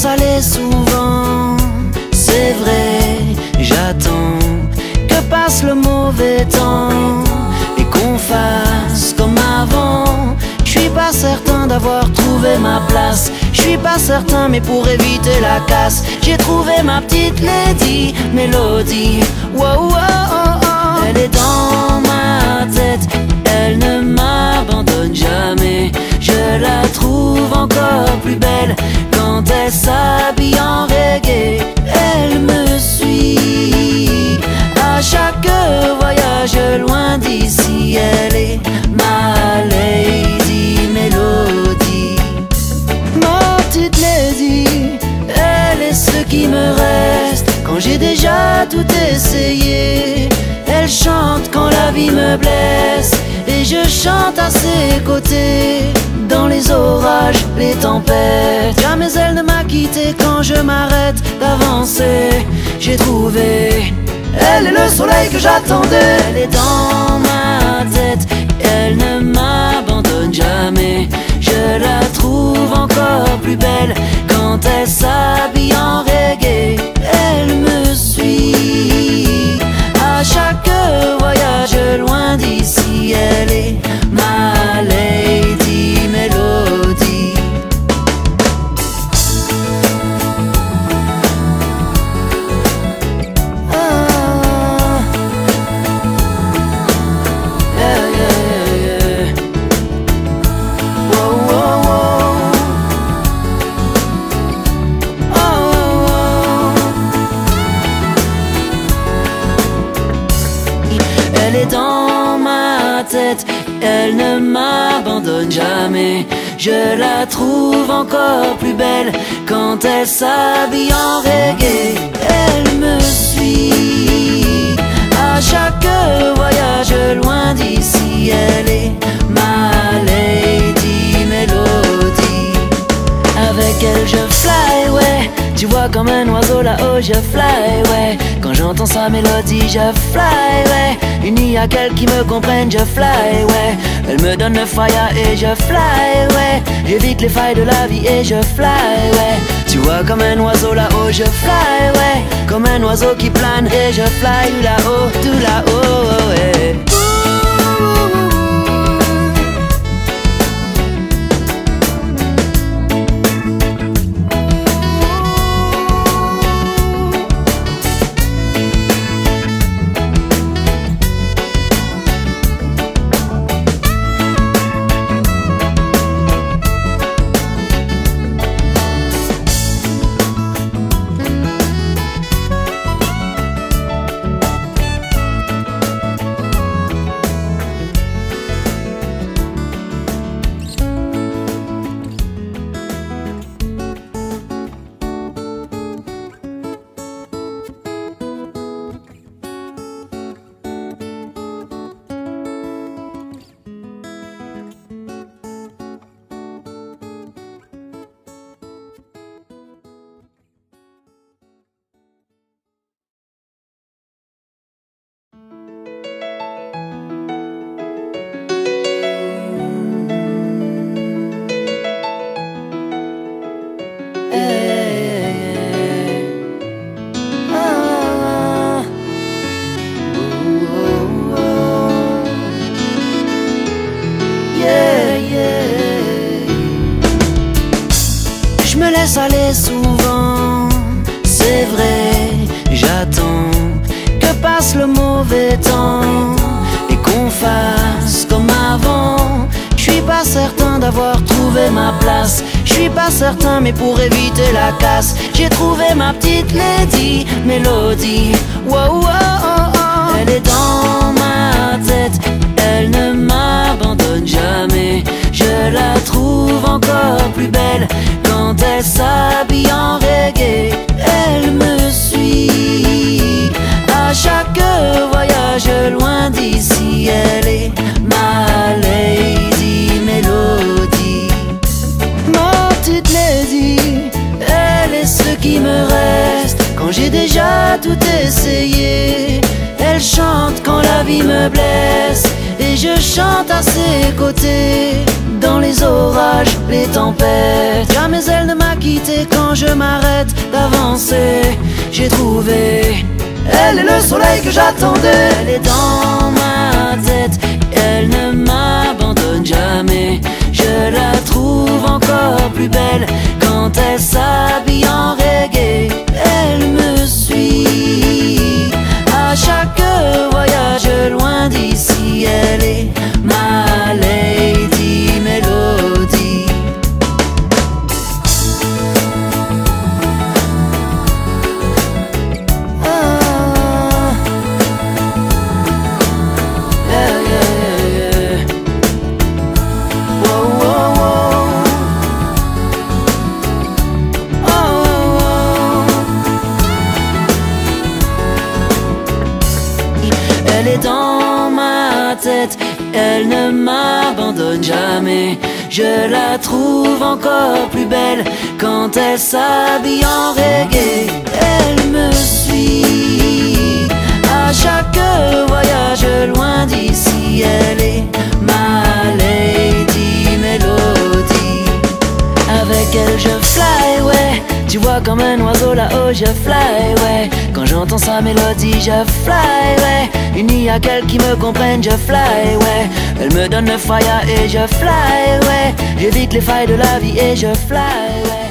aller souvent, c'est vrai, j'attends que passe le mauvais temps et qu'on fasse comme avant. Je suis pas certain d'avoir trouvé ma place, je suis pas certain, mais pour éviter la casse, j'ai trouvé ma petite lady Mélodie. Wow, wow, oh, oh. Elle est dans ma tête, elle ne m'abandonne jamais. Je la trouve encore plus belle quand elle s'habille en reggae. Elle me suit à chaque voyage loin d'ici. Elle est ma lady Mélodie. Ma petite lady, elle est ce qui me reste quand j'ai déjà tout essayé. Elle chante quand la vie me blesse et je chante à ses côtés. Dans les orages, les tempêtes, jamais elle ne m'a quitté quand je m'arrête d'avancer. J'ai trouvé, elle est le soleil que j'attendais. Elle est dans ma tête, elle ne m'abandonne jamais. Je la trouve encore plus belle quand elle s'habille en reggae. Elle me suit à chaque voyage loin d'ici. Elle est ma lady Mélodie. Ah, yeah, yeah, yeah. Wow, wow, wow. Oh, oh, oh. Elle est dans ma tête, elle ne m'abandonne jamais. Je la trouve encore plus belle quand elle s'habille en reggae. Elle me suit à chaque voyage loin d'ici. Elle est ma lady Mélodie. Avec elle je fly, ouais. Tu vois comme un oiseau là-haut je fly, ouais. Quand j'entends sa mélodie je fly, ouais. Il n'y a qu'elle qui me comprenne, je fly, ouais. Elle me donne le fire et je fly, ouais. J'évite les failles de la vie et je fly, ouais. Tu vois comme un oiseau là-haut je fly, ouais. Comme un oiseau qui plane et je fly là-haut, tout là-haut, ouais. Aller souvent, c'est vrai, j'attends que passe le mauvais temps et qu'on fasse comme avant. Je suis pas certain d'avoir trouvé ma place, je suis pas certain, mais pour éviter la casse, j'ai trouvé ma petite lady Mélodie. Wow, wow, oh, oh. Elle est dans ma tête, elle ne m'abandonne jamais. Je la trouve encore plus belle quand elle s'habille en reggae. Elle me suit à chaque voyage loin d'ici. Elle est ma lady Mélodie. Ma petite lady, elle est ce qui me reste quand j'ai déjà tout essayé. Elle chante quand la la vie me blesse et je chante à ses côtés. Dans les orages, les tempêtes, jamais elle ne m'a quitté quand je m'arrête d'avancer. J'ai trouvé, elle est le soleil que j'attendais. Elle est dans ma tête, elle ne m'abandonne jamais. Je la trouve encore plus belle quand elle s'habille en reggae. Elle me suit à chaque voyage loin d'ici. Elle est ma Lady Melody. Oh, yeah, yeah, yeah. Whoa, whoa, whoa. Oh, oh, oh. Elle est dans ma tête, elle ne m'abandonne jamais. Je la trouve encore plus belle quand elle s'habille en reggae. Elle me suit à chaque voyage loin d'ici. Elle est ma Lady Melody. Avec elle je fly, ouais. Tu vois comme un oiseau là-haut je fly, ouais. Quand j'entends sa mélodie je fly, ouais. Il n'y a qu'elle qui me comprenne, je fly, ouais. Elle me donne le fire et je fly, ouais. J'évite les failles de la vie et je fly, ouais.